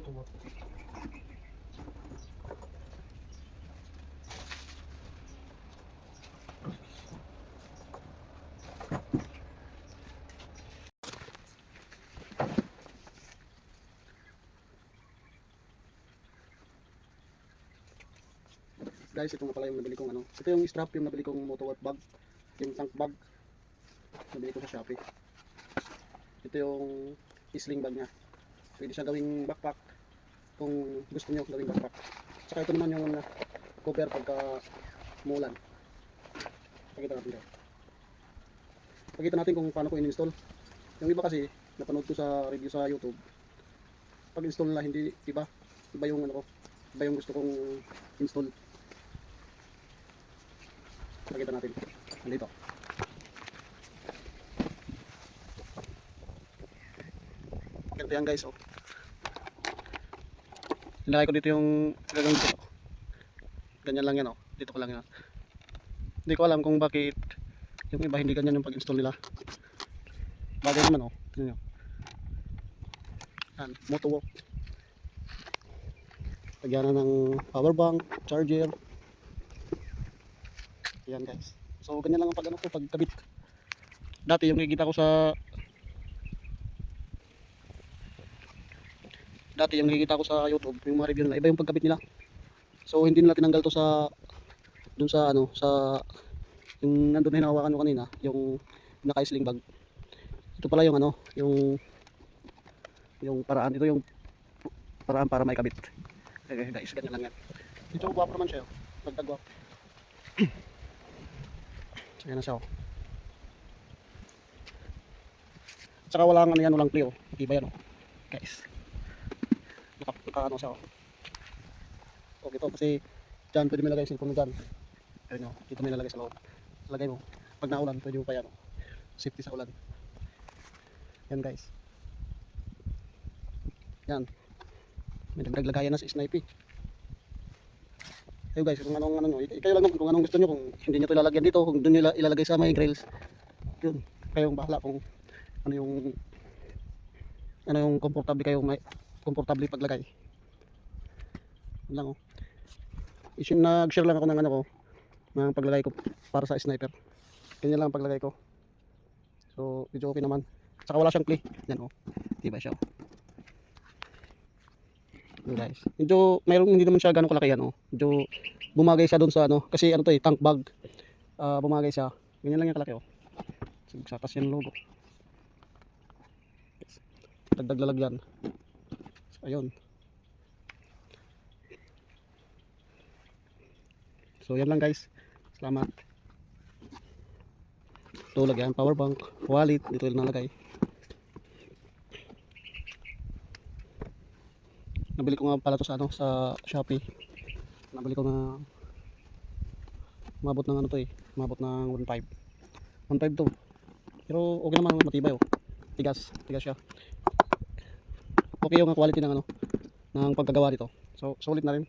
Guys, ito nga pala yung nabili kong ano. Ito yung strap yung nabili kong motorwork bag. Yung tank bag. Nabili ko sa Shopee. Ito yung sling bag niya. Pwede siya gawing backpack kung gusto niyo gawing backpack. Saka ito naman yung cover pagka umulan. Pakita natin guys. Pakita natin kung paano ko in-install. Yung iba kasi napanood ko sa review sa YouTube. Pag install nila hindi iba. Iba yung ano ko. Iba yung gusto kong install. Pakita natin. Dito. Ganito yan guys. Oh. Nilagay ko dito yung gagawin ko. Ganyan lang yan. Oh. Dito ko lang yan. Hindi ko alam kung bakit yung iba hindi ganyan yung pag-install nila. Bagay naman. Oh. Tignan nyo. Yan. Motorwork. Lagyan na ng power bank, charger. Ayan guys. So ganyan lang ang pag-ano ko, pagkabit. Dati yung nakikita ko sa YouTube, yung mga review nila, iba yung pagkabit nila. So hindi nila tinanggal to sa dun sa ano, sa yung nandun na hinahawakan ko kanina, yung naka-sling bag. Ito pala yung ano, yung paraan, ito yung paraan para may kabit. Okay guys, ganyan lang yan. Ito guwapo naman siya, dagdag guwapo. Ayan na siya oh. Tsaka walang ano yan, walang play oh. Iba yan oh. Guys. Naka ano siya oh. Okay to kasi dyan pwede mo ilagay yung cellphone mo dyan. Ayun oh, dito mo ilalagay sa loob. Lagay mo. Pag naulan pwede mo pa yan oh. Safety sa ulan. Yan guys. Yan. May dagdag lagayan na sa snipe. Ayun guys, kung anong ano nyo, kayo lang kung anong gusto nyo, kung hindi nyo ito ilalagyan dito, kung doon nyo ilalagay sa may grills, yun, kayong bahala kung ano yung komportable kayo, may komportable paglagay. Yun lang oh. Nag-share lang ako ng ano ko, ng paglagay ko para sa sniper. Ganyan lang ang paglagay ko. So, medyo okay naman. Saka wala siyang play. Yan oh. Diba siya oh. Guys, medyo mayroong hindi naman siya gano'ng kalaki yan oh. Medyo bumagay siya doon sa ano, kasi ano to eh, tank bag. Bumagay siya. Ganyan lang yung kalaki oh. Satas yan logo. Dagdag lalagyan. So, ayun. So yan lang guys. Salamat. Ito lagyan power bank, wallet, dito nalagay. Nabili ko nga pala to sa ano, sa Shopee. Nabili ko na umabot ng ano to eh, umabot ng 1.5. 1.5 to. Pero okay naman, matibay oh. Tigas siya. Okay yung quality ng ano, ng pagkagawa nito. So sulit na rin.